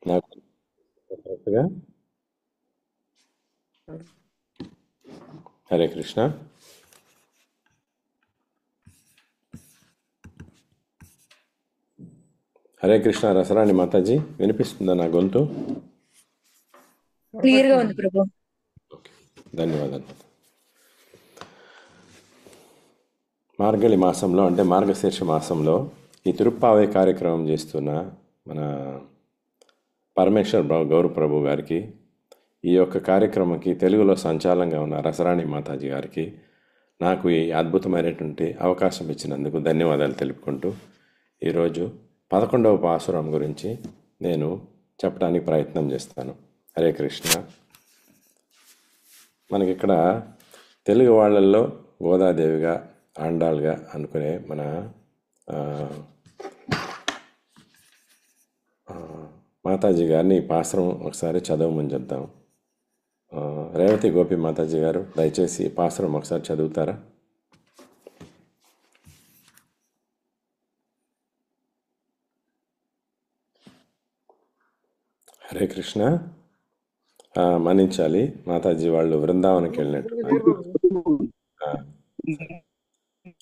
నాకు కరెక్ట్గా. హరే కృష్ణ. హరే కృష్ణ. రసరాణి మాతాజీ, వినిపిస్తుందా నా గొంతు? క్లియర్ గా ఉంది ప్రభు. ఓకే, ధన్యవాదాలు. మార్గళి మాసంలో అంటే మార్గశీర్ష మాసంలో ఈ తిరుప్పావై కార్యక్రమం చేస్తున్న మన పరమేశ్వర్ గౌరవ ప్రభు గారికి, ఈ యొక్క కార్యక్రమంకి తెలుగులో సంచాలంగా ఉన్న రసరాణి మాతాజీ గారికి నాకు ఈ అద్భుతమైనటువంటి అవకాశం ఇచ్చినందుకు ధన్యవాదాలు తెలుపుకుంటూ ఈరోజు 11వ పాసురం గురించి నేను చెప్పడానికి ప్రయత్నం చేస్తాను. హరే కృష్ణ. మనకిక్కడ తెలుగు వాళ్ళల్లో గోదాదేవిగా, ఆండాల్గా అనుకునే మన మాతాజీ గారిని ఈ పాసురం ఒకసారి చదవమని చెప్దాం. రేవతి గోపి మాతాజీ గారు దయచేసి ఈ పాసురం ఒకసారి చదువుతారా? హరే కృష్ణ. మన్నించాలి, మాతాజీ వాళ్ళు బృందావనంకి వెళ్ళినట్టు.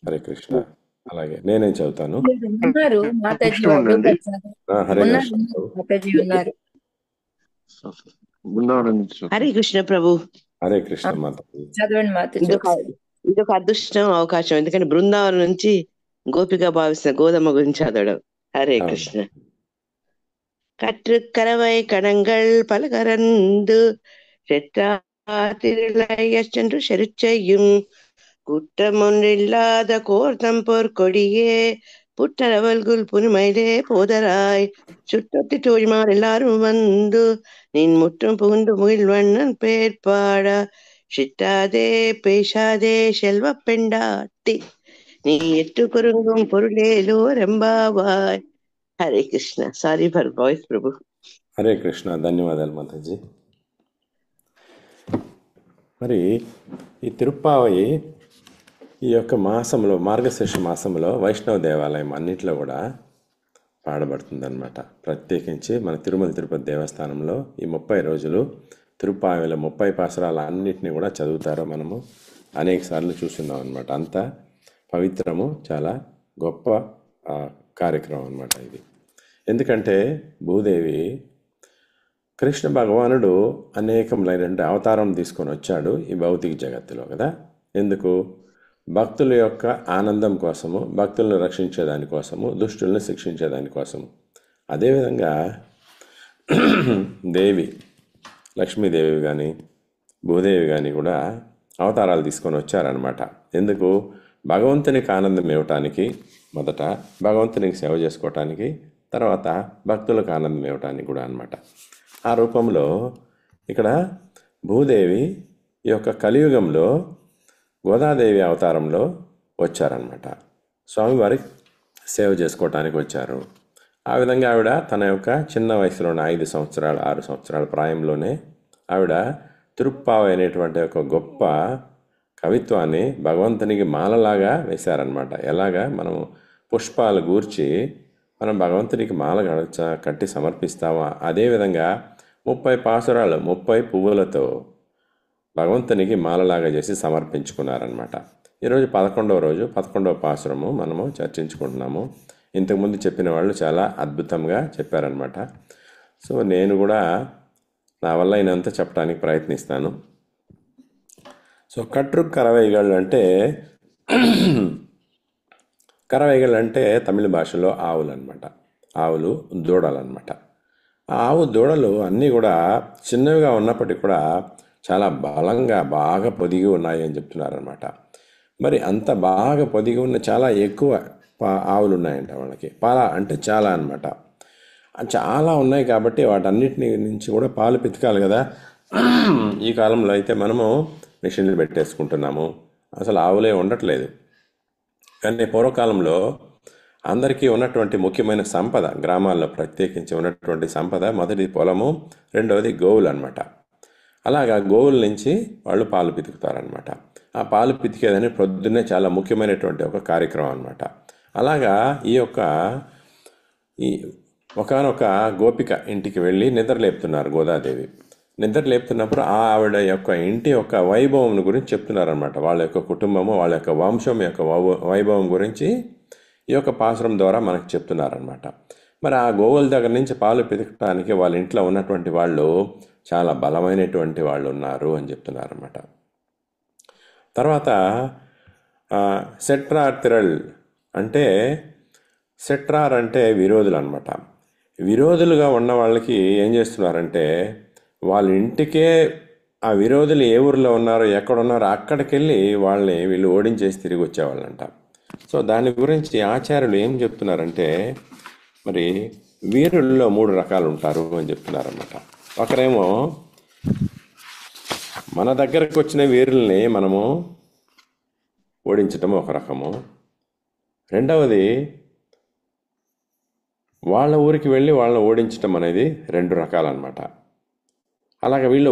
హరే కృష్ణ. అలాగే నేనేం చదువుతాను. హరే కృష్ణ. హరే కృష్ణ ప్రభు. హరే కృష్ణ మాతాజీ. ఇదొక అదృష్టం, అవకాశం. ఎందుకంటే బృందావనం నుంచి గోపిగా భావిస్తున్న గోదమ్మ గురించి చదవడం. హరే కృష్ణ. கற்றுக்கரவை கடங்கள் பலகரந்து சென்று செருச்செய்யும் குற்றமொன்றில்லாத கோர்த்தம் பொற்கொடியே புற்றரவல்குள் புனிமையிலே போதராய் சுற்றத்தி தோழிமார் எல்லாரும் வந்து நின் முற்றும் புகுந்து முகில் வண்ணன் பேர்பாட சிட்டாதே பேசாதே செல்வ பெண்டாட்டி நீ எட்டு குறுங்கும் பொருளேலோ ரெம்பாவாய். Hare Krishna. Sorry for voice ప్రభు. హరే కృష్ణ. ధన్యవాదాలు మాతాజీ. మరి ఈ తిరుప్పావై ఈ యొక్క మాసంలో, మార్గశీర్ష మాసంలో వైష్ణవ దేవాలయం అన్నింటిలో కూడా పాడబడుతుందన్నమాట. ప్రత్యేకించి మన తిరుమల తిరుపతి దేవస్థానంలో ఈ 30 రోజులు తిరుప్పావైలో 30 పాసురాలు అన్నింటినీ కూడా చదువుతారో మనము అనేక సార్లు చూస్తున్నాం అనమాట. అంత పవిత్రము, చాలా గొప్ప కార్యక్రమం అనమాట ఇది. ఎందుకంటే భూదేవి, కృష్ణ భగవానుడు అనేకములైన అవతారం తీసుకొని వచ్చాడు ఈ భౌతిక జగత్తులో కదా. ఎందుకు? భక్తుల యొక్క ఆనందం కోసము, భక్తులను రక్షించేదానికోసము, దుష్టులను శిక్షించేదానికోసము. అదేవిధంగా దేవి, లక్ష్మీదేవి కానీ భూదేవి కానీ కూడా అవతారాలు తీసుకొని వచ్చారనమాట. ఎందుకు? భగవంతునికి ఆనందం ఇవ్వటానికి, మొదట భగవంతునికి సేవ చేసుకోవటానికి, తర్వాత భక్తులకు ఆనందం ఇవ్వటానికి కూడా అనమాట. ఆ రూపంలో ఇక్కడ భూదేవి ఈ యొక్క కలియుగంలో గోదాదేవి అవతారంలో వచ్చారనమాట. స్వామివారి సేవ చేసుకోవటానికి వచ్చారు. ఆ విధంగా ఆవిడ తన యొక్క చిన్న వయసులోనే 5 సంవత్సరాలు 6 సంవత్సరాల ప్రాయంలోనే ఆవిడ తిరుప్పావై అనేటువంటి ఒక గొప్ప కవిత్వాన్ని భగవంతునికి మాలలాగా వేశారనమాట. ఎలాగా మనం పుష్పాలు గూర్చి మనం భగవంతునికి మాల కట్టి సమర్పిస్తామా, అదేవిధంగా 30 పాసురాలు 30 పువ్వులతో భగవంతునికి మాలలాగా చేసి సమర్పించుకున్నారనమాట. ఈరోజు 11వ రోజు 11వ పాసురము మనము చర్చించుకుంటున్నాము. ఇంతకుముందు చెప్పిన వాళ్ళు చాలా అద్భుతంగా చెప్పారనమాట. సో నేను కూడా నా వల్ల అయినంత చెప్పడానికి ప్రయత్నిస్తాను. సో కరవైగళ్ళు అంటే కరవైగళ్ళు అంటే తమిళ భాషలో ఆవులు అనమాట. ఆవులు, దూడలు అనమాట. ఆ ఆవు దూడలు అన్నీ కూడా చిన్నవిగా ఉన్నప్పటికీ కూడా చాలా బలంగా బాగా పొదిగి ఉన్నాయి అని చెప్తున్నారనమాట. మరి అంత బాగా పొదిగి ఉన్న చాలా ఎక్కువ ఆవులు ఉన్నాయంట వాళ్ళకి. పాల అంటే చాలా అనమాట. చాలా ఉన్నాయి కాబట్టి వాటన్నిటిని నుంచి కూడా పాలు పితకాలి కదా. ఈ కాలంలో అయితే మనము మిషన్లు పెట్టేసుకుంటున్నాము, అసలు ఆవులే ఉండట్లేదు. కానీ పూర్వకాలంలో అందరికీ ఉన్నటువంటి ముఖ్యమైన సంపద, గ్రామాల్లో ప్రత్యేకించి ఉన్నటువంటి సంపద, మొదటి పొలము, రెండవది గోవులు అనమాట. అలాగా గోవుల నుంచి వాళ్ళు పాలు పితుకుతారనమాట. ఆ పాలు పితికేదని పొద్దున్నే చాలా ముఖ్యమైనటువంటి ఒక కార్యక్రమం అనమాట. అలాగా ఈ ఒకానొక గోపిక ఇంటికి వెళ్ళి నిద్రలేపుతున్నారు గోదాదేవి. నిద్రలేపుతున్నప్పుడు ఆవిడ యొక్క ఇంటి యొక్క వైభవం గురించి చెప్తున్నారనమాట. వాళ్ళ యొక్క కుటుంబము, వాళ్ళ యొక్క వంశం యొక్క వైభవం గురించి ఈ యొక్క పాసురం ద్వారా మనకు చెప్తున్నారనమాట. మరి ఆ గోవుల దగ్గర నుంచి పాలు పితకడానికి వాళ్ళ ఇంట్లో ఉన్నటువంటి వాళ్ళు చాలా బలమైనటువంటి వాళ్ళు ఉన్నారు అని చెప్తున్నారన్నమాట. తర్వాత సెట్రార్ తిరల్ అంటే, సెట్రార్ అంటే విరోధులు అనమాట. విరోధులుగా ఉన్న వాళ్ళకి ఏం చేస్తున్నారంటే, వాళ్ళ ఇంటికే ఆ విరోధులు ఏ ఊరిలో ఉన్నారో ఎక్కడున్నారో అక్కడికి వెళ్ళి వాళ్ళని వీళ్ళు ఓడించేసి తిరిగి వచ్చేవాళ్ళంట. సో దాని గురించి ఆచార్యులు ఏం చెప్తున్నారంటే, మరి వీరుల్లో 3 రకాలు ఉంటారు అని చెప్తున్నారన్నమాట. ఒకరేమో మన దగ్గరకు వచ్చిన వీరుల్ని మనము ఓడించటం ఒక రకము. రెండవది వాళ్ళ ఊరికి వెళ్ళి వాళ్ళని ఓడించటం అనేది 2 రకాలన్నమాట. అలాగే వీళ్ళు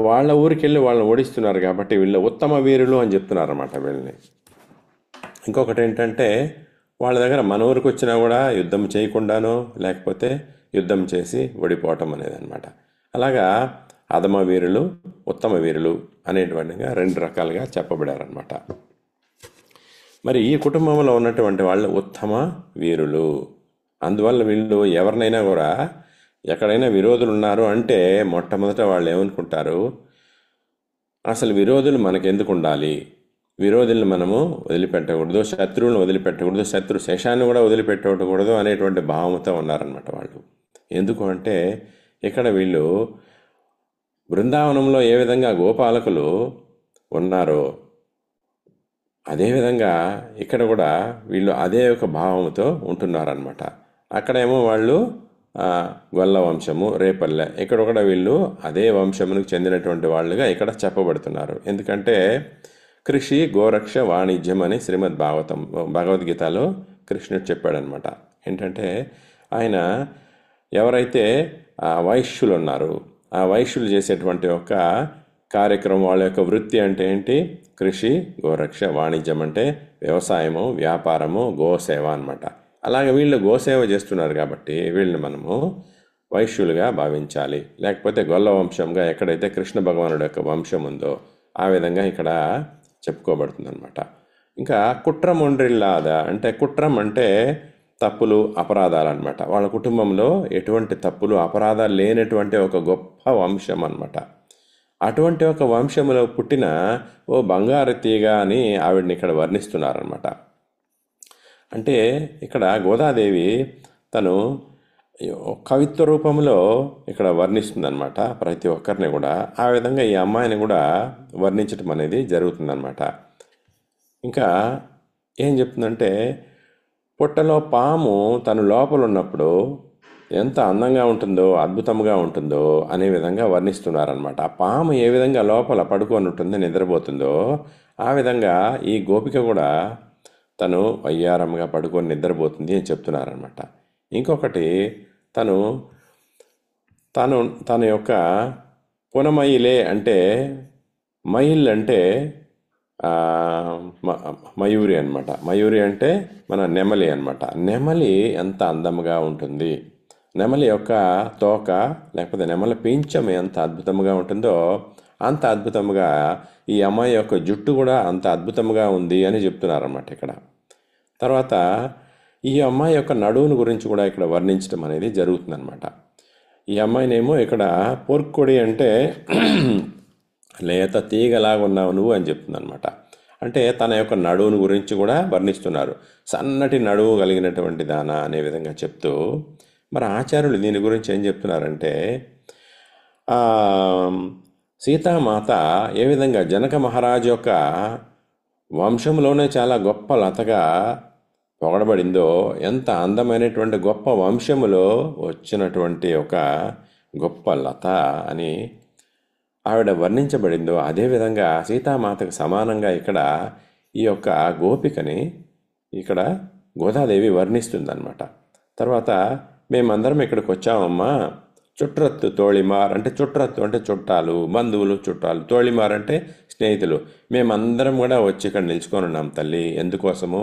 వాళ్ళ ఊరికి వెళ్ళి వాళ్ళని ఓడిస్తున్నారు కాబట్టి వీళ్ళు ఉత్తమ వీరులు అని చెప్తున్నారన్నమాట వీళ్ళని. ఇంకొకటి ఏంటంటే, వాళ్ళ దగ్గర మన ఊరికి వచ్చినా కూడా యుద్ధం చేయకుండానో లేకపోతే యుద్ధం చేసి ఓడిపోవటం అనేది అనమాట. అలాగా అధమ వీరులు, ఉత్తమ వీరులు అనేటువంటిగా 2 రకాలుగా చెప్పబడారనమాట. మరి ఈ కుటుంబంలో ఉన్నటువంటి వాళ్ళు ఉత్తమ వీరులు. అందువల్ల వీళ్ళు ఎవరినైనా కూడా ఎక్కడైనా విరోధులు ఉన్నారు అంటే మొట్టమొదట వాళ్ళు ఏమనుకుంటారు, అసలు విరోధులు మనకెందుకు ఉండాలి, విరోధులను మనము వదిలిపెట్టకూడదు, శత్రువులను వదిలిపెట్టకూడదు, శత్రు శేషాన్ని కూడా వదిలిపెట్టకూడదు అనేటువంటి భావంతో ఉన్నారనమాట వాళ్ళు. ఎందుకు అంటే, ఇక్కడ వీళ్ళు బృందావనంలో ఏ విధంగా గోపాలకులు ఉన్నారో అదేవిధంగా ఇక్కడ కూడా వీళ్ళు అదే ఒక భావంతో ఉంటున్నారనమాట. అక్కడేమో వాళ్ళు గొల్ల వంశము, రేపల్లె, ఇక్కడ కూడా వీళ్ళు అదే వంశమునికి చెందినటువంటి వాళ్ళుగా ఇక్కడ చెప్పబడుతున్నారు. ఎందుకంటే కృషి గోరక్ష వాణిజ్యం అని శ్రీమద్ భగవద్గీతలో కృష్ణుడు చెప్పాడనమాట. ఏంటంటే ఆయన ఎవరైతే వైశ్యులు ఉన్నారు, ఆ వైశ్యులు చేసేటువంటి ఒక కార్యక్రమం, వాళ్ళ యొక్క వృత్తి అంటే ఏంటి, కృషి గోరక్ష వాణిజ్యం అంటే వ్యవసాయము, వ్యాపారము, గోసేవ అనమాట. అలాగే వీళ్ళు గోసేవ చేస్తున్నారు కాబట్టి వీళ్ళని మనము వైశ్యులుగా భావించాలి. లేకపోతే గొల్ల వంశంగా ఎక్కడైతే కృష్ణ భగవానుడు యొక్క వంశం ఉందో ఆ విధంగా ఇక్కడ చెప్పుకోబడుతుంది అనమాట. ఇంకా కుట్రం ఒండ్రిల్లాద అంటే, కుట్రం అంటే తప్పులు అపరాధాలు అనమాట. వాళ్ళ కుటుంబంలో ఎటువంటి తప్పులు అపరాధాలు లేనటువంటి ఒక గొప్ప వంశం అనమాట. అటువంటి ఒక వంశంలో పుట్టిన ఓ బంగారు తీగ అని ఆవిడని ఇక్కడ వర్ణిస్తున్నారనమాట. అంటే ఇక్కడ గోదాదేవి తను కవిత్వ రూపంలో ఇక్కడ వర్ణిస్తుందన్నమాట ప్రతి ఒక్కరిని కూడా. ఆ విధంగా ఈ అమ్మాయిని కూడా వర్ణించటం అనేది జరుగుతుందన్నమాట. ఇంకా ఏం చెప్తుందంటే, పుట్టలో పాము తను లోపల ఉన్నప్పుడు ఎంత అందంగా ఉంటుందో, అద్భుతంగా ఉంటుందో అనే విధంగా వర్ణిస్తున్నారనమాట. ఆ పాము ఏ విధంగా లోపల పడుకొని ఉంటుందో, నిద్రపోతుందో, ఆ విధంగా ఈ గోపిక కూడా తను వయ్యారంగా పడుకొని నిద్రపోతుంది అని చెప్తున్నారనమాట. ఇంకొకటి తన యొక్క పునమయిలే అంటే, మయిల్ అంటే మయూరి అనమాట. మయూరి అంటే మన నెమలి అనమాట. నెమలి ఎంత అందముగా ఉంటుంది, నెమలి యొక్క తోక లేకపోతే నెమలి పింఛం ఎంత అద్భుతంగా ఉంటుందో అంత అద్భుతంగా ఈ అమ్మాయి యొక్క జుట్టు కూడా అంత అద్భుతంగా ఉంది అని చెప్తున్నారన్నమాట ఇక్కడ. తర్వాత ఈ అమ్మాయి యొక్క నడువును గురించి కూడా ఇక్కడ వర్ణించడం అనేది జరుగుతుందన్నమాట. ఈ అమ్మాయినేమో ఇక్కడ పొర్కొడి అంటే లేత తీగలాగా ఉన్నావు నువ్వు అని చెప్తుందన్నమాట. అంటే తన యొక్క నడువును గురించి కూడా వర్ణిస్తున్నారు. సన్నటి నడువు కలిగినటువంటి దాన అనే విధంగా చెప్తూ, మరి ఆచార్యులు దీని గురించి ఏం చెప్తున్నారంటే, సీతామాత ఏ విధంగా జనక మహారాజు యొక్క వంశంలోనే చాలా గొప్ప లతగా పొగడబడిందో, ఎంత అందమైనటువంటి గొప్ప వంశములో వచ్చినటువంటి ఒక గొప్ప లత అని ఆవిడ వర్ణించబడిందో, అదేవిధంగా సీతామాతకు సమానంగా ఇక్కడ ఈ యొక్క గోపికని ఇక్కడ గోదాదేవి వర్ణిస్తుందన్నమాట. తర్వాత మేమందరం ఇక్కడికి వచ్చామమ్మా, చుట్రత్తు తోళిమార్ అంటే, చుట్రత్తు అంటే చుట్టాలు, బంధువులు, చుట్టాలు, తోళిమార్ అంటే స్నేహితులు, మేమందరం కూడా వచ్చి ఇక్కడ నిల్చుకొని ఉన్నాం తల్లి. ఎందుకోసము?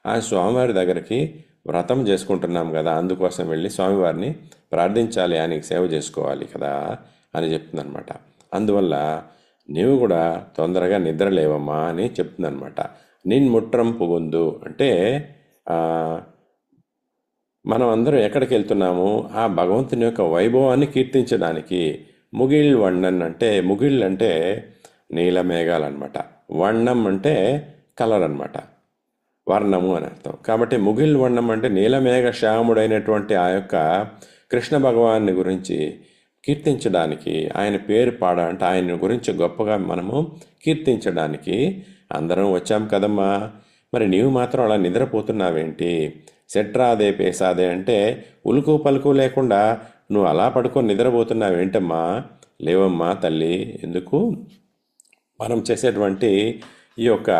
ఆ స్వామివారి దగ్గరికి వ్రతం చేసుకుంటున్నాం కదా, అందుకోసం వెళ్ళి స్వామివారిని ప్రార్థించాలి, ఆయనకి సేవ చేసుకోవాలి కదా అని చెప్తుందనమాట. అందువల్ల నీవు కూడా తొందరగా నిద్ర లేవమ్మా అని చెప్తుందనమాట. నిన్ ముట్రం పుగుందు అంటే మనం అందరం ఎక్కడికి వెళ్తున్నాము? ఆ భగవంతుని యొక్క వైభవాన్ని కీర్తించడానికి. ముగిల్ వర్ణన్ అంటే, ముగిల్ అంటే నీల మేఘాలు అనమాట, వర్ణం అంటే కలర్ అనమాట, వర్ణము అని అర్థం. కాబట్టి ముగిల్ వర్ణం అంటే నీలమేఘ శ్యాముడైనటువంటి ఆ యొక్క కృష్ణ భగవాన్ని గురించి కీర్తించడానికి, ఆయన పేరు అంటే ఆయన గురించి గొప్పగా మనము కీర్తించడానికి అందరం వచ్చాం కదమ్మా. మరి నీవు మాత్రం అలా నిద్రపోతున్నావేంటి? సెట్రాదే పేసాదే అంటే ఉలుకు పలుకు లేకుండా నువ్వు అలా పడుకొని నిద్రపోతున్నావేంటమ్మా? లేవమ్మా తల్లి. ఎందుకు? మనం చేసేటువంటి ఈ యొక్క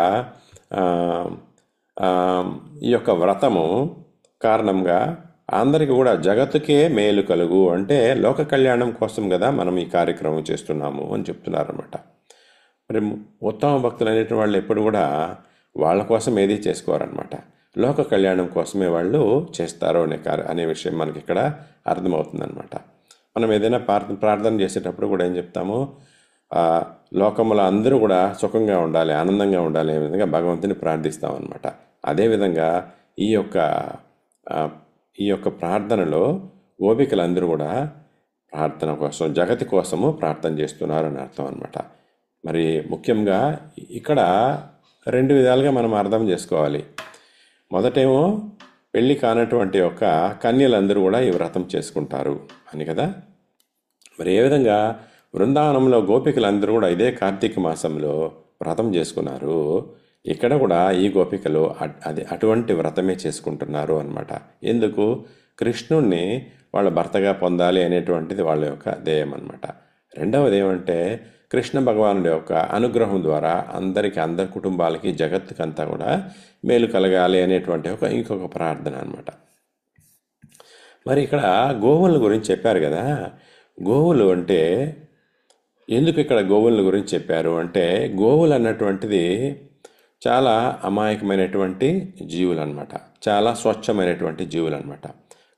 ఈ యొక్క వ్రతము కారణంగా అందరికీ కూడా జగత్తుకే మేలు కలుగు అంటే లోక కళ్యాణం కోసం కదా మనం ఈ కార్యక్రమం చేస్తున్నాము అని చెప్తున్నారన్నమాట. మరి ఉత్తమ భక్తులు అనేటువంటి వాళ్ళు ఎప్పుడు కూడా వాళ్ళ కోసం ఏది చేసుకోరనమాట, లోక కళ్యాణం కోసమే వాళ్ళు చేస్తారు అనే విషయం మనకి ఇక్కడ అర్థమవుతుందన్నమాట. మనం ఏదైనా ప్రార్థన చేసేటప్పుడు కూడా ఏం చెప్తాము? లోకములో అందరూ కూడా సుఖంగా ఉండాలి, ఆనందంగా ఉండాలి అనే విధంగా భగవంతుని ప్రార్థిస్తామన్నమాట. అదేవిధంగా ఈ యొక్క ప్రార్థనలో గోపికలందరూ కూడా ప్రార్థన కోసం, జగతి కోసము ప్రార్థన చేస్తున్నారు అని అర్థం అనమాట. మరి ముఖ్యంగా ఇక్కడ 2 విధాలుగా మనం అర్థం చేసుకోవాలి. మొదటేమో పెళ్ళి కానటువంటి యొక్క కన్యలందరూ కూడా ఈ వ్రతం చేసుకుంటారు అని కదా. మరి ఏ విధంగా బృందావనంలో గోపికలందరూ కూడా ఇదే కార్తీక మాసంలో వ్రతం చేసుకున్నారు, ఇక్కడ కూడా ఈ గోపికలు అటువంటి వ్రతమే చేసుకుంటున్నారు అన్నమాట. ఎందుకు? కృష్ణుణ్ణి వాళ్ళ భర్తగా పొందాలి అనేటువంటిది వాళ్ళ యొక్క ధ్యేయం అన్నమాట. రెండవది ఏమంటే కృష్ణ భగవానుడి యొక్క అనుగ్రహం ద్వారా అందరి కుటుంబాలకి, జగత్తుకంతా కూడా మేలు కలగాలి అనేటువంటి ఇంకొక ప్రార్థన అన్నమాట. మరి ఇక్కడ గోవుల గురించి చెప్పారు కదా. గోవులు అంటే ఎందుకు ఇక్కడ గోవుల గురించి చెప్పారు అంటే, గోవులు అన్నటువంటిది చాలా అమాయకమైనటువంటి జీవులు అనమాట, చాలా స్వచ్ఛమైనటువంటి జీవులు అనమాట.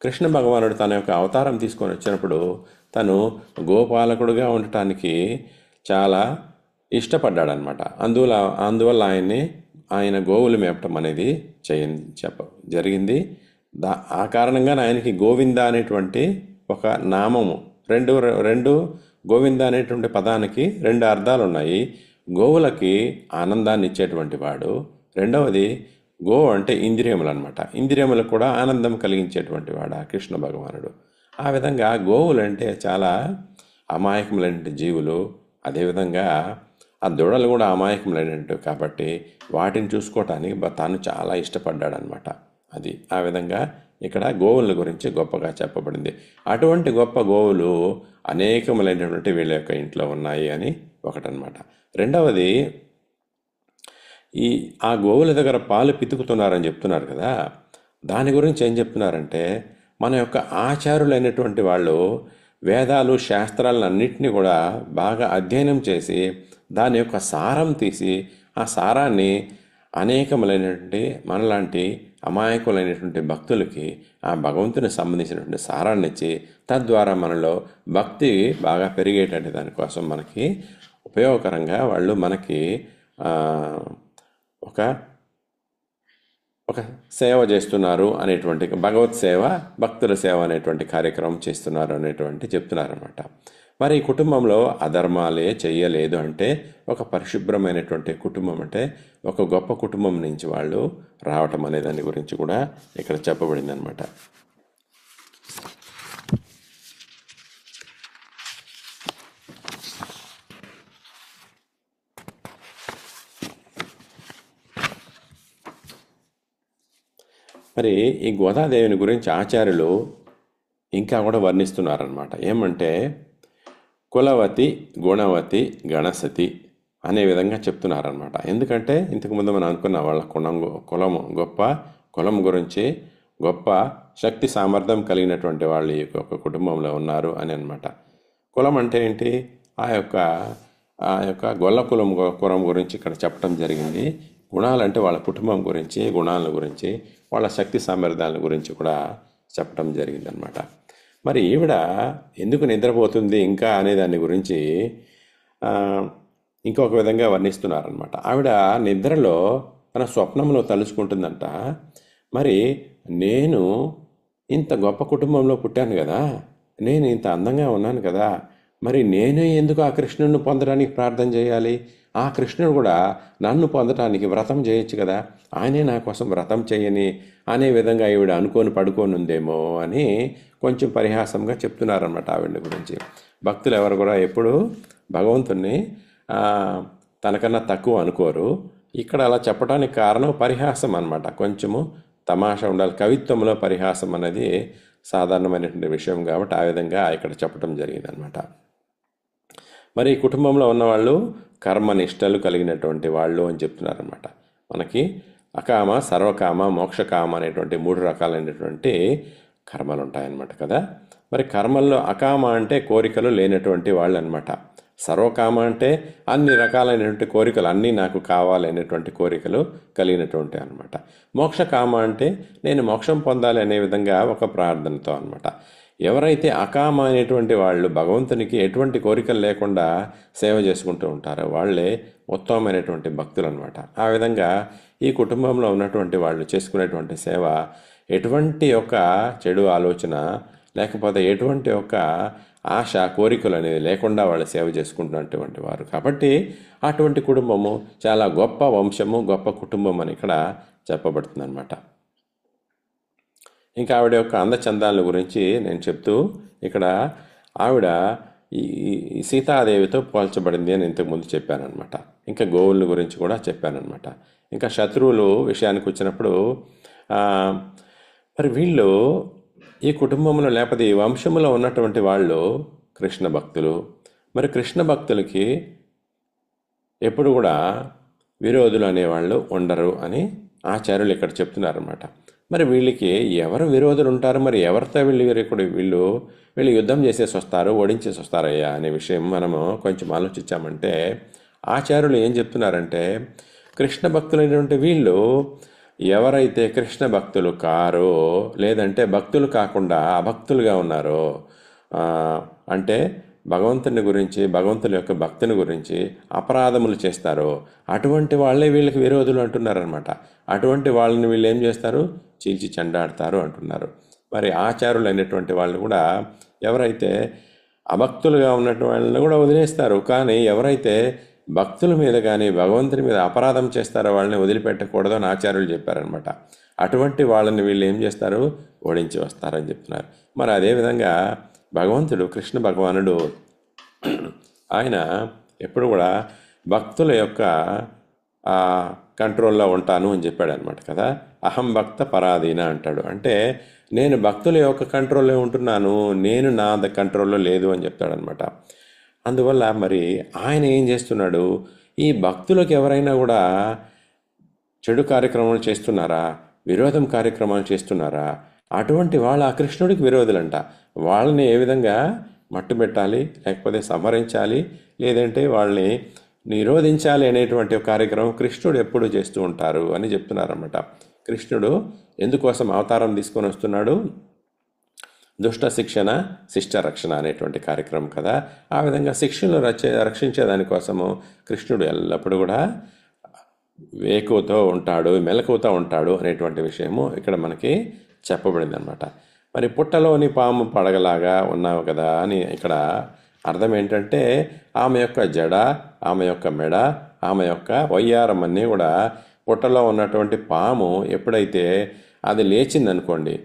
కృష్ణ భగవానుడు తన యొక్క అవతారం తీసుకొని వచ్చినప్పుడు తను గోపాలకుడుగా ఉండటానికి చాలా ఇష్టపడ్డాడనమాట. అందువల్ల ఆయన గోవులు మేపటం అనేది జరిగింది. ఆ కారణంగా ఆయనకి గోవింద అనేటువంటి ఒక నామము, రెండు గోవింద అనేటువంటి పదానికి 2 అర్థాలు ఉన్నాయి. గోవులకి ఆనందాన్ని ఇచ్చేటువంటి వాడు, రెండవది గో అంటే ఇంద్రియములు అనమాట, ఇంద్రియములకు కూడా ఆనందం కలిగించేటువంటి వాడు కృష్ణ భగవానుడు. ఆ విధంగా గోవులు అంటే చాలా అమాయకములైన జీవులు. అదేవిధంగా ఆ దూడలు కూడా అమాయకములైనవి కాబట్టి వాటిని చూసుకోవటానికి తాను చాలా ఇష్టపడ్డాడనమాట. అది ఆ విధంగా ఇక్కడ గోవుల గురించి గొప్పగా చెప్పబడింది. అటువంటి గొప్ప గోవులు అనేకములైనటువంటి వీళ్ళ యొక్క ఇంట్లో ఉన్నాయి అని ఒకటనమాట. రెండవది, ఆ గోవుల దగ్గర పాలు పితుకుతున్నారని చెప్తున్నారు కదా, దాని గురించి ఏం చెప్తున్నారంటే మన యొక్క ఆచారులైనటువంటి వాళ్ళు వేదాలు శాస్త్రాలను అన్నింటినీ కూడా బాగా అధ్యయనం చేసి దాని యొక్క సారం తీసి ఆ సారాన్ని అనేకములైనటువంటి మనలాంటి అమాయకులైనటువంటి భక్తులకి ఆ భగవంతుని సంబంధించినటువంటి సారాన్ని ఇచ్చి తద్వారా మనలో భక్తి బాగా పెరిగేటటువంటి దానికోసం మనకి ఉపయోగకరంగా వాళ్ళు మనకి ఒక సేవ చేస్తున్నారు అనేటువంటి, భగవత్ సేవ, భక్తుల సేవ అనేటువంటి కార్యక్రమం చేస్తున్నారు అనేటువంటి చెప్తున్నారన్నమాట. మరి ఈ కుటుంబంలో అధర్మాలే చెయ్యలేదు అంటే ఒక పరిశుభ్రమైనటువంటి కుటుంబం అంటే ఒక గొప్ప కుటుంబం నుంచి వాళ్ళు రావటం అనే దాని గురించి కూడా ఇక్కడ చెప్పబడింది అనమాట. మరి ఈ గోదాదేవిని గురించి ఆచార్యులు ఇంకా కూడా వర్ణిస్తున్నారనమాట. ఏమంటే కులవతి, గుణవతి, గణసతి అనే విధంగా చెప్తున్నారనమాట. ఎందుకంటే ఇంతకుముందు మనం అనుకున్న వాళ్ళ గొప్ప కులం గురించి, గొప్ప శక్తి సామర్థ్యం కలిగినటువంటి వాళ్ళు ఈ యొక్క కుటుంబంలో ఉన్నారు అని అనమాట. కులం అంటే ఏంటి? ఆ యొక్క గొల్ల కులం గురించి ఇక్కడ చెప్పడం జరిగింది. గుణాలంటే వాళ్ళ కుటుంబం గురించి, గుణాల గురించి, వాళ్ళ శక్తి సామర్థ్యాల గురించి కూడా చెప్పడం జరిగిందనమాట. మరి ఈవిడ ఎందుకు నిద్రపోతుంది ఇంకా అనే దాని గురించి ఆ, ఇంకొక విధంగా వర్ణిస్తున్నారనమాట. ఆవిడ నిద్రలో తన స్వప్నంలో తలుచుకుంటుందంట, మరి నేను ఇంత గొప్ప కుటుంబంలో పుట్టాను కదా, నేను ఇంత అందంగా ఉన్నాను కదా, మరి నేను ఎందుకు ఆ కృష్ణుడిని పొందడానికి ప్రార్థన చేయాలి? ఆ కృష్ణుడు కూడా నన్ను పొందడానికి వ్రతం చేయొచ్చు కదా, ఆయనే నా కోసం వ్రతం చేయని అనే విధంగా ఈవిడ అనుకొని పడుకొని ఉందేమో అని కొంచెం పరిహాసంగా చెప్తున్నారన్నమాట ఆవిడ గురించి. భక్తులు ఎవరు కూడా ఎప్పుడు భగవంతుణ్ణి ఆ, తనకన్నా తక్కువ అనుకోరు. ఇక్కడ అలా చెప్పడానికి కారణం పరిహాసం అన్నమాట. కొంచెము తమాషా ఉండాలి. కవిత్వంలో పరిహాసం అనేది సాధారణమైనటువంటి విషయం కాబట్టి ఆ విధంగా ఇక్కడ చెప్పడం జరిగిందనమాట. మరి ఈ కుటుంబంలో ఉన్నవాళ్ళు కర్మనిష్టలు కలిగినటువంటి వాళ్ళు అని చెప్తున్నారన్నమాట. మనకి అకామ, సర్వకామ, మోక్షకామ అనేటువంటి 3 రకాలైనటువంటి కర్మలు ఉంటాయన్నమాట కదా. మరి కర్మల్లో అకామ అంటే కోరికలు లేనటువంటి వాళ్ళు అనమాట. సర్వకామ అంటే అన్ని రకాలైనటువంటి కోరికలు, అన్నీ నాకు కావాలనేటువంటి కోరికలు కలిగినటువంటి అనమాట. మోక్షకామ అంటే నేను మోక్షం పొందాలి అనే విధంగా ఒక ప్రార్థనతో అనమాట. ఎవరైతే అకామ అనేటువంటి వాళ్ళు భగవంతునికి ఎటువంటి కోరికలు లేకుండా సేవ చేసుకుంటూ ఉంటారో వాళ్ళే ఉత్తమమైనటువంటి భక్తులు అనమాట. ఆ విధంగా ఈ కుటుంబంలో ఉన్నటువంటి వాళ్ళు చేసుకునేటువంటి సేవ ఎటువంటి ఒక చెడు ఆలోచన లేకపోతే ఎటువంటి ఒక ఆశ, కోరికలు అనేది లేకుండా వాళ్ళు సేవ చేసుకుంటున్నటువంటి వారు కాబట్టి అటువంటి కుటుంబము చాలా గొప్ప వంశము, గొప్ప కుటుంబం అని ఇక్కడ చెప్పబడుతుంది అనమాట. ఇంకా ఆవిడ యొక్క అందచందాల గురించి నేను చెప్తూ ఇక్కడ ఆవిడ ఈ సీతాదేవితో పోల్చబడింది అని ఇంతకుముందు చెప్పానమాట. ఇంకా గోవుల గురించి కూడా చెప్పానమాట. ఇంకా శత్రువులు విషయానికి వచ్చినప్పుడు మరి వీళ్ళు ఈ కుటుంబంలో లేకపోతే ఈ వంశంలో ఉన్నటువంటి వాళ్ళు కృష్ణ భక్తులు. మరి కృష్ణ భక్తులకి ఎప్పుడు కూడా విరోధులు అనేవాళ్ళు ఉండరు అని ఆచార్యులు ఇక్కడ చెప్తున్నారన్నమాట. మరి వీళ్ళకి ఎవరు విరోధులు ఉంటారు? మరి ఎవరితో వీళ్ళు యుద్ధం చేసేసి వస్తారు, ఓడించేసి వస్తారయ్యా అనే విషయం మనము కొంచెం ఆలోచించామంటే ఆచార్యులు ఏం చెప్తున్నారంటే కృష్ణ భక్తులైనటువంటి వీళ్ళు ఎవరైతే కృష్ణ భక్తులు కారో లేదంటే భక్తులు కాకుండా అభక్తులుగా ఉన్నారో అంటే భగవంతుని గురించి, భగవంతుని యొక్క భక్తిని గురించి అపరాధములు చేస్తారో అటువంటి వాళ్ళే వీళ్ళకి విరోధులు అంటున్నారనమాట. అటువంటి వాళ్ళని వీళ్ళు ఏం చేస్తారు? చీల్చి చెండాడతారు అంటున్నారు. మరి ఆచారులు అయినటువంటి వాళ్ళు కూడా ఎవరైతే అభక్తులుగా ఉన్నటువంటి వాళ్ళని కూడా వదిలేస్తారు, కానీ ఎవరైతే భక్తుల మీద కానీ భగవంతుని మీద అపరాధం చేస్తారో వాళ్ళని వదిలిపెట్టకూడదు అని ఆచార్యులు చెప్పారనమాట. అటువంటి వాళ్ళని వీళ్ళు ఏం చేస్తారు? ఓడించి వస్తారని చెప్తున్నారు. మరి అదేవిధంగా భగవంతుడు, కృష్ణ భగవానుడు ఆయన ఎప్పుడు కూడా భక్తుల యొక్క కంట్రోల్లో ఉంటాను అని చెప్పాడు అనమాట కదా. అహం భక్త పరాధీన అంటాడు. అంటే నేను భక్తుల యొక్క కంట్రోల్లో ఉంటున్నాను, నేను నా కంట్రోల్లో లేదు అని చెప్తాడనమాట. అందువల్ల మరి ఆయన ఏం చేస్తున్నాడు? ఈ భక్తులకు ఎవరైనా కూడా చెడు కార్యక్రమాలు చేస్తున్నారా, విరోధం కార్యక్రమాలు చేస్తున్నారా, అటువంటి వాళ్ళ ఆ కృష్ణుడికి విరోధులంట. వాళ్ళని ఏ విధంగా మట్టుబెట్టాలి, లేకపోతే సంహరించాలి, లేదంటే వాళ్ళని నిరోధించాలి అనేటువంటి కార్యక్రమం కృష్ణుడు ఎప్పుడు చేస్తూ ఉంటారు అని చెప్తున్నారన్నమాట. కృష్ణుడు ఎందుకోసం అవతారం తీసుకొని వస్తున్నాడు? దుష్ట శిక్షణ, శిష్ట రక్షణ అనేటువంటి కార్యక్రమం కదా. ఆ విధంగా శిక్షను రక్షించేదానికోసము కృష్ణుడు ఎల్లప్పుడూ కూడా వేకువతో ఉంటాడు, మెలకువతో ఉంటాడు అనేటువంటి విషయము ఇక్కడ మనకి చెప్పబడింది అనమాట. మరి పుట్టలోని పాము పడగలాగా ఉన్నావు కదా అని ఇక్కడ అర్థం ఏంటంటే ఆమె యొక్క జడ, ఆమె యొక్క మెడ, ఆమె యొక్క వయ్యారం అన్నీ కూడా పుట్టలో ఉన్నటువంటి పాము ఎప్పుడైతే అది లేచిందనుకోండి,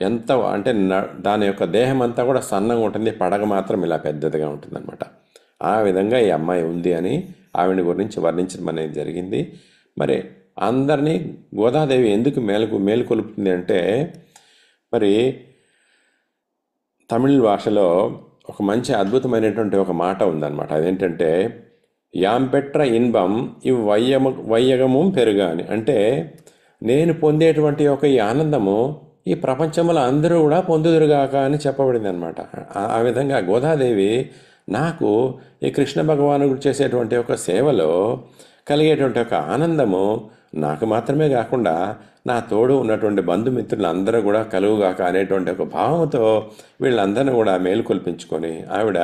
ఎంత అంటే దాని యొక్క దేహం అంతా కూడా సన్నంగా ఉంటుంది, పడగ మాత్రం ఇలా పెద్దదిగా ఉంటుందన్నమాట. ఆ విధంగా ఈ అమ్మాయి ఉంది అని ఆవిడ గురించి వర్ణించడం అనేది జరిగింది. మరి అందరినీ గోదాదేవి ఎందుకు మేలుకొలుపుతుంది అంటే మరి తమిళ భాషలో ఒక మంచి అద్భుతమైనటువంటి ఒక మాట ఉందన్నమాట. అదేంటంటే యాంపెట్ర ఇన్బం ఇవి వైయగము పెరుగా అని. అంటే నేను పొందేటువంటి ఒక ఈ ఆనందము ఈ ప్రపంచంలో అందరూ కూడా పొందుదురుగాక అని చెప్పబడింది అనమాట. ఆ విధంగా గోదాదేవి నాకు ఈ కృష్ణ భగవానుడు చేసేటువంటి ఒక సేవలో కలిగేటువంటి ఒక ఆనందము నాకు మాత్రమే కాకుండా నా తోడు ఉన్నటువంటి బంధుమిత్రులు అందరూ కూడా కలుగుగాక అనేటువంటి ఒక భావంతో వీళ్ళందరినీ కూడా మేలుకొల్పించుకొని ఆవిడ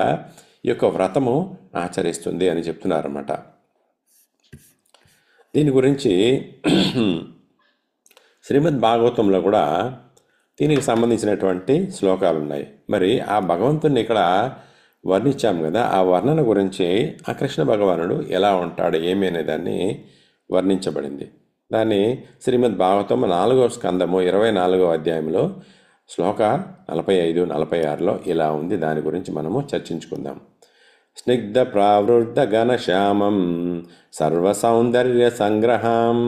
ఈ యొక్క వ్రతము ఆచరిస్తుంది అని చెప్తున్నారన్నమాట. దీని గురించి శ్రీమద్ భాగవతంలో కూడా దీనికి సంబంధించినటువంటి శ్లోకాలు ఉన్నాయి. మరి ఆ భగవంతుని ఇక్కడ వర్ణించాం కదా, ఆ వర్ణన గురించి ఆ కృష్ణ భగవానుడు ఎలా ఉంటాడు ఏమి అనే దాన్ని వర్ణించబడింది. దాన్ని శ్రీమద్ భాగవతం 4వ స్కందము 24వ అధ్యాయంలో శ్లోక 45, 46లో ఇలా ఉంది. దాని గురించి మనము చర్చించుకుందాం. స్నిగ్ధ ప్రావృద్ధ ఘనశ్యామం సర్వ సౌందర్య సంగ్రహం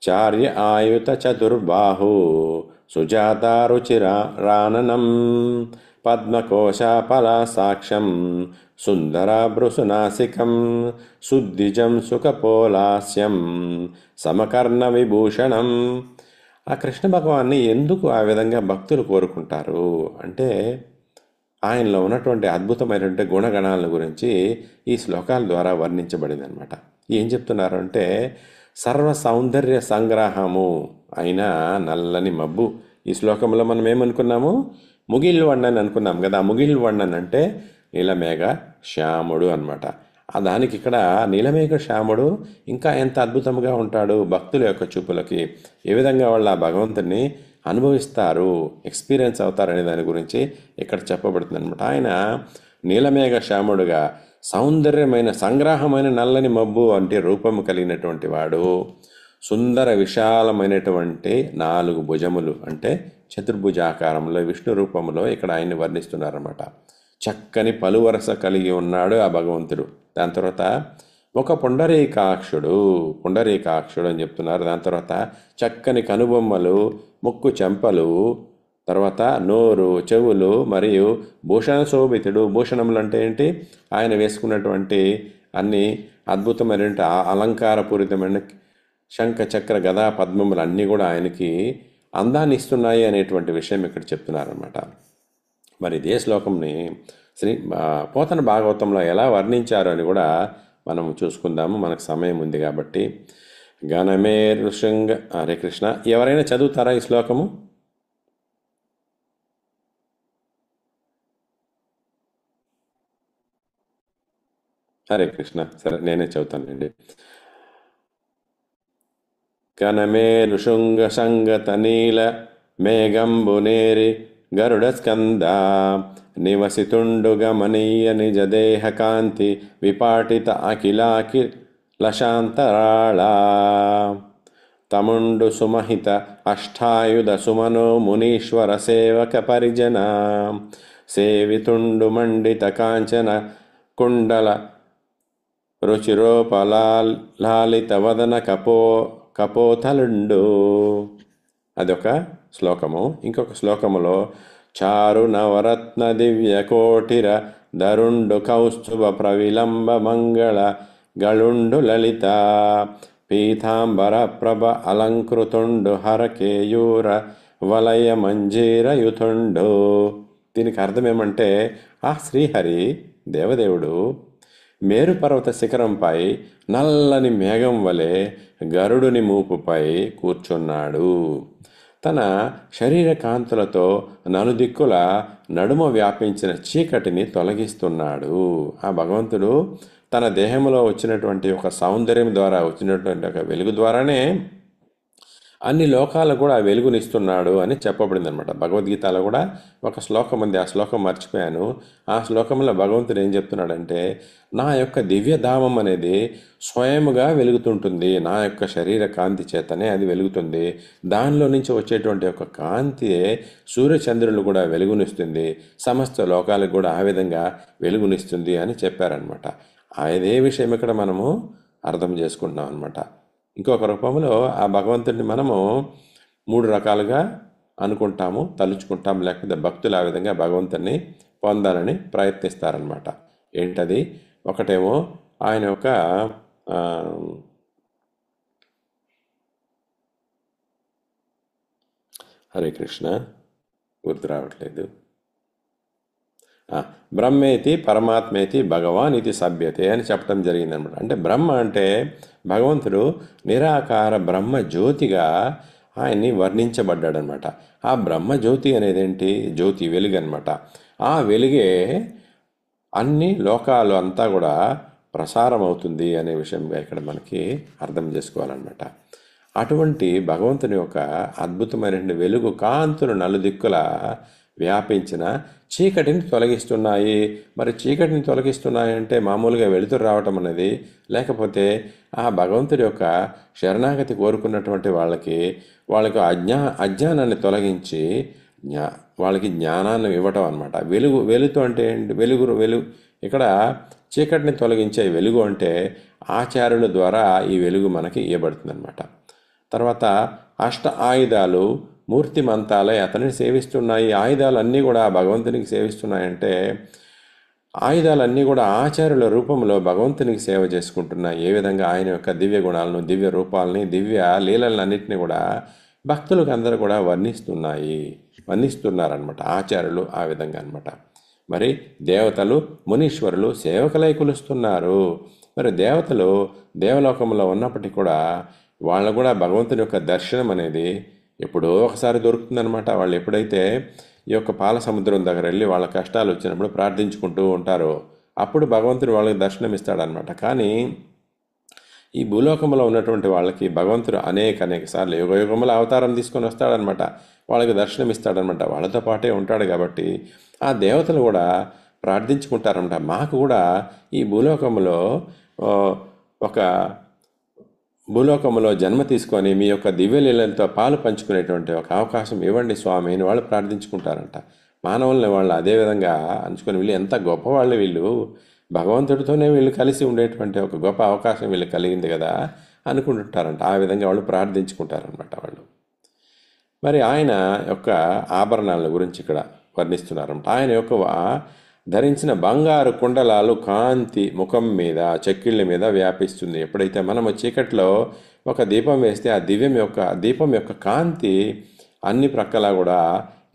చార్య ఆయుత చతుర్బాహు సుజాత రుచిరాననం పద్మకోశాపల సాక్షం సుందర భృసునాసికం శుద్ధిజం సుఖపోలాస్యం సమకర్ణ విభూషణం. ఆ కృష్ణ భగవాన్ని ఎందుకు ఆ విధంగా భక్తులు కోరుకుంటారు అంటే, ఆయనలో ఉన్నటువంటి అద్భుతమైనటువంటి గుణగణాల గురించి ఈ శ్లోకాల ద్వారా వర్ణించబడింది అనమాట. ఏం చెప్తున్నారు అంటే, సర్వ సౌందర్య సంగ్రహము అయిన నల్లని మబ్బు. ఈ శ్లోకంలో మనం ఏమనుకున్నాము, ముగిల్ వర్ణన్ అనుకున్నాం కదా. ముగిల్ వర్ణన్ అంటే నీలమేఘ శ్యాముడు అనమాట. దానికి ఇక్కడ నీలమేఘ శ్యాముడు ఇంకా ఎంత అద్భుతంగా ఉంటాడు భక్తుల యొక్క చూపులకి, ఏ విధంగా వాళ్ళు ఆ భగవంతుని అనుభవిస్తారు, ఎక్స్పీరియన్స్ అవుతారనే దాని గురించి ఇక్కడ చెప్పబడుతుంది అనమాట. ఆయన నీలమేఘ శ్యాముడుగా సౌందర్యమైన సంగ్రహమైన నల్లని మబ్బు అంటే రూపము కలిగినటువంటి వాడు, సుందర విశాలమైనటువంటి 4 భుజములు అంటే చతుర్భుజాకారంలో విష్ణు రూపంలో ఇక్కడ ఆయన్ని వర్ణిస్తున్నారన్నమాట. చక్కని పలువరస కలిగి ఉన్నాడు ఆ భగవంతుడు. దాని తర్వాత ఒక పుండరీకాక్షుడు అని చెప్తున్నారు. దాని తర్వాత చక్కని కనుబొమ్మలు, ముక్కు చెంపలు, తర్వాత నోరు, చెవులు మరియు భూషణ శోభితుడు. భూషణములు అంటే ఏంటి, ఆయన వేసుకున్నటువంటి అన్ని అద్భుతమైనటువంటి అలంకారపూరితమైన శంఖ చక్ర గదా పద్మములు అన్నీ కూడా ఆయనకి అందాన్ని ఇస్తున్నాయి అనేటువంటి విషయం ఇక్కడ చెప్తున్నారన్నమాట. మరి ఇదే శ్లోకంని పోతన భాగవతంలో ఎలా వర్ణించారు అని కూడా మనం చూసుకుందాము, మనకు సమయం ఉంది కాబట్టి. గణమే ఋషంగ హరే కృష్ణ. ఎవరైనా చదువుతారా ఈ శ్లోకము? హరే కృష్ణ. సరే, నేనే చదువుతానండి. గణమే ఋషుంగ సంగత నీల మేఘంబునేరి గరుడ స్కంద నివసితుండు గమనీయ నిజ దేహ కాంతి విపాటిత అఖిలాకి లశాంతరాళ తముండు సుమహిత అష్టాయుధ సుమనో మునీశ్వర సేవక పరిజన సేవితుండు మండిత కాంచన కుండల రుచిరోపలాలిత వదన కపోతలుండు. అదొక శ్లోకము. ఇంకొక శ్లోకములో చారు నవరత్న దివ్య కోటిర ధరుండు కౌస్తుభ ప్రవిలంబ మంగళ గళుండు లలిత పీతాంబర ప్రభ అలంకృతుండు హరకేయూర వలయ మంజీరయుతుండు. దీనికి అర్థం ఏమంటే, ఆ శ్రీహరి దేవదేవుడు మేరుపర్వత శిఖరంపై నల్లని మేఘం వలె గరుడుని మూపుపై కూర్చున్నాడు. తన శరీర కాంతులతో నలుదిక్కుల నడుమ వ్యాపించిన చీకటిని తొలగిస్తున్నాడు. ఆ భగవంతుడు తన దేహంలో వచ్చినటువంటి ఒక సౌందర్యం ద్వారా, వచ్చినటువంటి ఒక వెలుగు ద్వారానే అన్ని లోకాలకు కూడా వెలుగునిస్తున్నాడు అని చెప్పబడింది అనమాట. భగవద్గీతలో కూడా ఒక శ్లోకం ఉంది, ఆ శ్లోకం మర్చిపోయాను. ఆ శ్లోకంలో భగవంతుడు ఏం చెప్తున్నాడంటే, నా యొక్క దివ్యధామం అనేది స్వయముగా వెలుగుతుంటుంది, నా యొక్క శరీర కాంతి చేతనే అది వెలుగుతుంది. దానిలో నుంచి వచ్చేటువంటి ఒక కాంతియే సూర్యచంద్రులు కూడా వెలుగునిస్తుంది, సమస్త లోకాలకు కూడా ఆ విధంగా వెలుగునిస్తుంది అని చెప్పారనమాట. అదే విషయం ఇక్కడ మనము అర్థం చేసుకుంటున్నాం అనమాట. ఇంకొక రూపంలో ఆ భగవంతుడిని మనము 3 రకాలుగా అనుకుంటాము, తలుచుకుంటాము, లేకపోతే భక్తులు ఆ విధంగా భగవంతుడిని పొందాలని ప్రయత్నిస్తారనమాట. ఏంటది? ఒకటేమో ఆయన యొక్క హరే కృష్ణ, గుర్తు రావట్లేదు. బ్రహ్మేతి పరమాత్మేతి భగవాన్ ఇది సభ్యతే అని చెప్పడం జరిగిందనమాట. అంటే బ్రహ్మ అంటే భగవంతుడు నిరాకార బ్రహ్మ జ్యోతిగా ఆయన్ని వర్ణించబడ్డాడనమాట. ఆ బ్రహ్మ జ్యోతి అనేది ఏంటి? జ్యోతి, వెలుగు అనమాట. ఆ వెలుగే అన్ని లోకాలు అంతా కూడా ప్రసారం అవుతుంది అనే విషయంగా ఇక్కడ మనకి అర్థం చేసుకోవాలన్నమాట. అటువంటి భగవంతుని యొక్క అద్భుతమైనటువంటి వెలుగు కాంతులు నలుదిక్కుల వ్యాపించిన చీకటిని తొలగిస్తున్నాయి. మరి చీకటిని తొలగిస్తున్నాయి అంటే మామూలుగా వెలుతురు రావటం అనేది, లేకపోతే ఆ భగవంతుడి యొక్క శరణాగతి కోరుకున్నటువంటి వాళ్ళకి అజ్ఞానాన్ని తొలగించి వాళ్ళకి జ్ఞానాన్ని ఇవ్వటం అనమాట. వెలుగు అంటే ఏంటి? వెలుగు ఇక్కడ చీకటిని తొలగించే వెలుగు అంటే ఆచార్యుల ద్వారా ఈ వెలుగు మనకి ఇవ్వబడుతుందన్నమాట. తర్వాత అష్ట ఆయుధాలు మూర్తిమంతాలే అతనిని సేవిస్తున్నాయి. ఆయుధాలన్నీ కూడా భగవంతునికి సేవిస్తున్నాయంటే ఆయుధాలన్నీ కూడా ఆచార్యుల రూపంలో భగవంతునికి సేవ చేసుకుంటున్నాయి. ఏ విధంగా ఆయన యొక్క దివ్య గుణాలను, దివ్య రూపాలని, దివ్య లీలలన్నింటినీ కూడా భక్తులకు అందరూ కూడా వర్ణిస్తున్నారనమాట ఆచార్యులు. ఆ విధంగా అనమాట. మరి దేవతలు మునీశ్వరులు సేవకులై కొలుస్తున్నారు. మరి దేవతలు దేవలోకంలో ఉన్నప్పటికీ కూడా వాళ్ళకు కూడా భగవంతుని యొక్క దర్శనం అనేది ఎప్పుడో ఒకసారి దొరుకుతుందనమాట. వాళ్ళు ఎప్పుడైతే ఈ యొక్క పాల సముద్రం దగ్గర వెళ్ళి వాళ్ళ కష్టాలు వచ్చినప్పుడు ప్రార్థించుకుంటూ ఉంటారో అప్పుడు భగవంతుడు వాళ్ళకి దర్శనం ఇస్తాడనమాట. కానీ ఈ భూలోకంలో ఉన్నటువంటి వాళ్ళకి భగవంతుడు అనేక సార్లు యుగముల అవతారం తీసుకొని వస్తాడనమాట. వాళ్ళకి దర్శనం ఇస్తాడనమాట. వాళ్ళతో పాటే ఉంటాడు కాబట్టి ఆ దేవతలు కూడా ప్రార్థించుకుంటారనమాట. మాకు కూడా ఈ భూలోకంలో జన్మ తీసుకొని మీ యొక్క దివ్యలీలలతో పాలు పంచుకునేటువంటి ఒక అవకాశం ఇవ్వండి స్వామి అని వాళ్ళు ప్రార్థించుకుంటారంట. మానవుల్ని వాళ్ళు అదేవిధంగా అంచుకొని వీళ్ళు ఎంత గొప్పవాళ్ళు, వీళ్ళు భగవంతుడితోనే వీళ్ళు కలిసి ఉండేటువంటి ఒక గొప్ప అవకాశం వీళ్ళు కలిగింది కదా అనుకుంటుంటారంట. ఆ విధంగా వాళ్ళు ప్రార్థించుకుంటారనమాట వాళ్ళు. మరి ఆయన యొక్క ఆభరణాల గురించి ఇక్కడ వర్ణిస్తున్నారంట. ఆయన యొక్క ధరించిన బంగారు కుండలాలు కాంతి ముఖం మీద, చెక్కిళ్ళ మీద వ్యాపిస్తుంది. ఎప్పుడైతే మనము చీకట్లో ఒక దీపం వేస్తే ఆ దీపం యొక్క కాంతి అన్ని ప్రక్కలా కూడా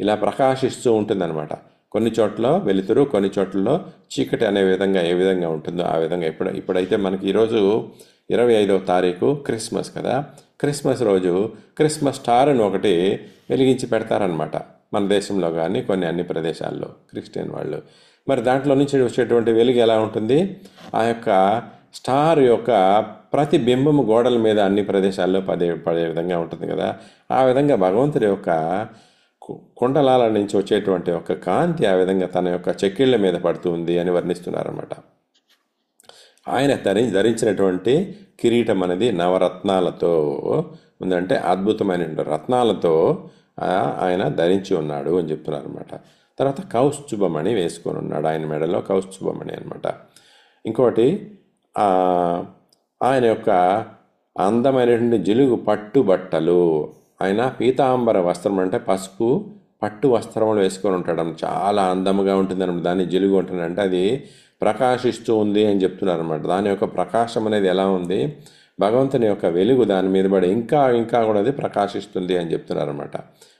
ఇలా ప్రకాశిస్తూ ఉంటుందన్నమాట. కొన్ని చోట్ల వెలుతురు, కొన్ని చోట్లలో చీకటి అనే విధంగా ఏ విధంగా ఉంటుందో ఆ విధంగా ఇప్పుడైతే మనకి ఈరోజు 25వ తారీఖు క్రిస్మస్ కదా. క్రిస్మస్ రోజు క్రిస్మస్ స్టార్ అని ఒకటి వెలిగించి పెడతారనమాట మన దేశంలో కానీ అన్ని ప్రదేశాల్లో క్రిస్టియన్ వాళ్ళు. మరి దాంట్లో నుంచి వచ్చేటువంటి వెలుగు ఎలా ఉంటుంది? ఆ యొక్క స్టార్ యొక్క ప్రతిబింబము గోడల మీద అన్ని ప్రదేశాల్లో పడే విధంగా ఉంటుంది కదా. ఆ విధంగా భగవంతుడి యొక్క కుండలాల నుంచి వచ్చేటువంటి ఒక కాంతి ఆ విధంగా తన యొక్క చెక్కిళ్ళ మీద పడుతుంది అని వర్ణిస్తున్నారన్నమాట. ఆయన ధరించినటువంటి కిరీటం అనేది నవరత్నాలతో ఉందంటే అద్భుతమైన రత్నాలతో ఆయన ధరించి ఉన్నాడు అని చెప్తున్నారు అనమాట. తర్వాత కౌస్తుభమణి వేసుకొని ఉన్నాడు, ఆయన మెడలో కౌస్తుభమణి అనమాట. ఇంకోటి ఆయన యొక్క అందమైనటువంటి జిలుగు పట్టు బట్టలు, ఆయన పీతాంబర వస్త్రం అంటే పసుపు పట్టు వస్త్రములు వేసుకొని ఉంటాడు. చాలా అందముగా ఉంటుంది అనమాట. దాన్ని జిలుగు ఉంటుందంటే అది ప్రకాశిస్తూ ఉంది అని చెప్తున్నారు అనమాట. దాని యొక్క ప్రకాశం అనేది ఎలా ఉంది? భగవంతుని యొక్క వెలుగు దాని మీద పడి ఇంకా కూడా అది ప్రకాశిస్తుంది అని చెప్తున్నారు అనమాట.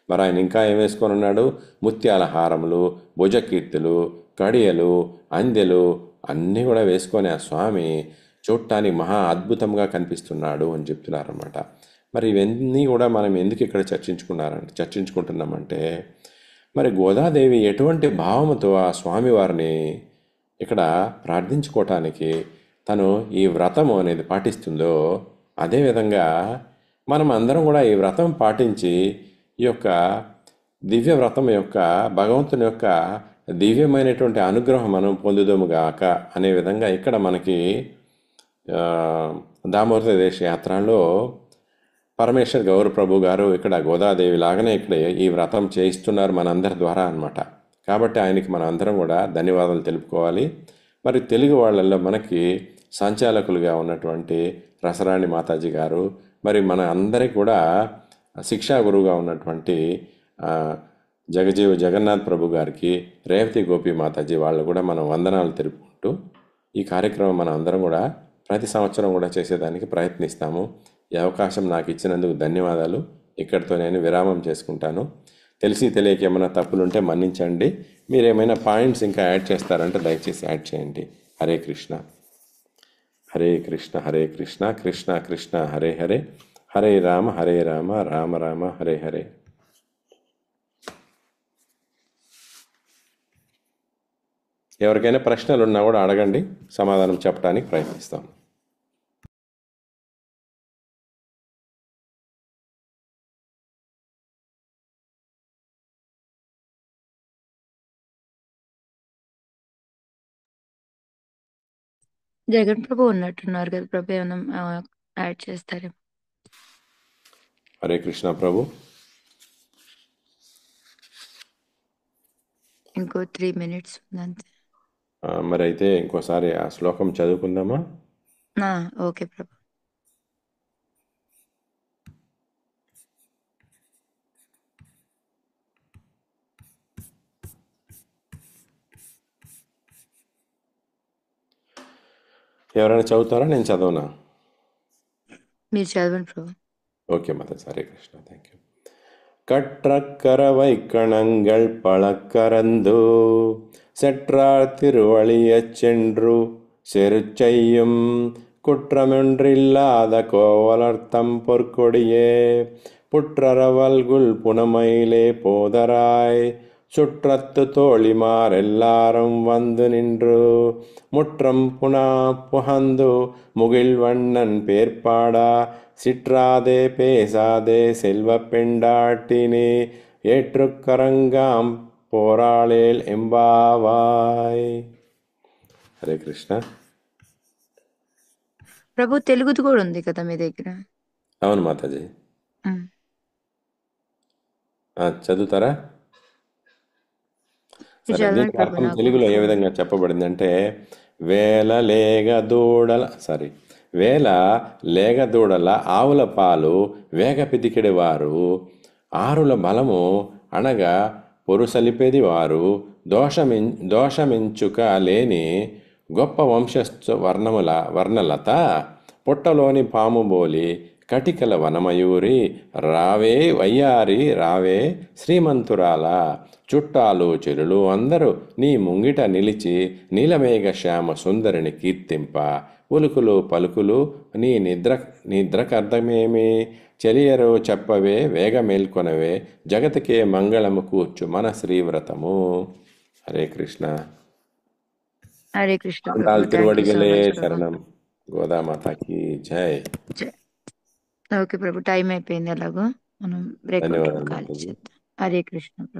మరి ఆయన ఇంకా ఏం వేసుకొని ఉన్నాడు? ముత్యాల హారములు, భుజకీర్తులు, కడియలు, అందెలు అన్నీ కూడా వేసుకొని ఆ స్వామి చూడటానికి మహా అద్భుతంగా కనిపిస్తున్నాడు అని చెప్తున్నారన్నమాట. మరి ఇవన్నీ కూడా మనం ఎందుకు ఇక్కడ చర్చించుకుంటున్నామంటే మరి గోదాదేవి ఎటువంటి భావముతో ఆ స్వామివారిని ఇక్కడ ప్రార్థించుకోవటానికి తను ఈ వ్రతము అనేది పాటిస్తుందో అదేవిధంగా మనం అందరం కూడా ఈ వ్రతం పాటించి ఈ యొక్క దివ్య వ్రతం యొక్క భగవంతుని యొక్క దివ్యమైనటువంటి అనుగ్రహం మనం పొందుదాముగాక అనే విధంగా ఇక్కడ మనకి దామోదర దేశ యాత్రలో పరమేశ్వర్ గౌర ప్రభు గారు ఇక్కడ గోదాదేవి లాగానే ఇక్కడ ఈ వ్రతం చేయిస్తున్నారు మనందరి ద్వారా అన్నమాట. కాబట్టి ఆయనకి మన అందరం కూడా ధన్యవాదాలు తెలుపుకోవాలి. మరి తెలుగు వాళ్ళల్లో మనకి సంచాలకులుగా ఉన్నటువంటి రసరాణి మాతాజీ గారు, మరి మన అందరికీ కూడా శిక్షా గురువుగా ఉన్నటువంటి జగన్నాథ్ ప్రభు గారికి, రేవతి గోపి మాతాజీ వాళ్ళు కూడా మనం వందనాలు తెలుపుకుంటూ ఈ కార్యక్రమం మనం అందరం కూడా ప్రతి సంవత్సరం కూడా చేసేదానికి ప్రయత్నిస్తాము. ఈ అవకాశం నాకు ఇచ్చినందుకు ధన్యవాదాలు. ఇక్కడితో నేను విరామం చేసుకుంటాను. తెలిసి తెలియక ఏమైనా తప్పులుంటే మన్నించండి. మీరేమైనా పాయింట్స్ ఇంకా యాడ్ చేస్తారంటే దయచేసి యాడ్ చేయండి. హరే కృష్ణ. హరే కృష్ణ హరే కృష్ణ కృష్ణ కృష్ణ హరే హరే, హరే రామ రామ రామ హరే హరే. ఎవరికైనా ప్రశ్నలు ఉన్నా కూడా అడగండి, సమాధానం చెప్పడానికి ప్రయత్నిస్తాం. జగన్ ప్రభు ఉన్నట్టున్నారు కదా ప్రభు, ఏమైనా యాడ్ చేస్తారేమో. హరే కృష్ణ ప్రభు. ఇంకో 3 minutes ఉందంతే. మరి అయితే ఇంకోసారి ఆ శ్లోకం చదువుకుందామా? ఓకే ప్రభు. ఎవరైనా చదువుతారా, నేను చదవనా? మీరు చదవండి ప్రభు. ஓகே மாதா, ஹரே கிருஷ்ணா, தேங்க்யூ. கற்றக்கரவைக்கணங்கள் பழக்கறந்து செற்றார் திருவழியச் சென்று செருச்செய்யும் குற்றமொன்றில்லாத கோவலர்த்தம் பொற்கொடியே புற்றரவல்குல் புனமயிலே போதராய் சுற்றத்து தோழிமார் எல்லாரும் வந்து நின்று முற்றம் புகந்து முகில்வண்ணன் பேர்பாடா சிற்றாதே பேசாதே செல்வ பெண்டாட்டினே ஏற்றுக்கரங்காம் పోరాళేల్ ఎంబావాయ్. హరే కృష్ణ. ప్రభు తెలుగుది కూడా ఉంది కదా మీ దగ్గర? అవును మాతాజీ. చదువుతారా? సరే, దీనికి అర్థం తెలుగులో ఏ విధంగా చెప్పబడింది అంటే, వేల లేగదూడల ఆవుల పాలు వేగ పితికిడి వారు, ఆరుల బలము అనగా పొరుసలిపెది వారు, దోషమించుక లేని గొప్ప వంశస్థ వర్ణలత, పుట్టలోని పాముబోలి కటికల వనమయూరి, రావే వయ్యారి రావే శ్రీమంతురాల, చుట్టాలు చెరులు అందరూ నీ ముంగిట నిలిచి నీలమేఘ శ్యామ సుందరిని కీర్తింప, ఉలుకులు పలుకులు నీ నిద్రకర్థమేమి, చెలియరు చెప్పవే వేగ మేల్కొనవే, జగతికే మంగళము కూర్చు మన శ్రీవ్రతము. హరే కృష్ణ. హరే కృష్ణ. తిరువడిగలే శరణం. గోదామాతకి జై. ఓకే ప్రభు, టైం అయిపోయింది, ఎలాగో మనం బ్రేక్ కాల్ చేద్దాం. హరే కృష్ణ ప్రభు.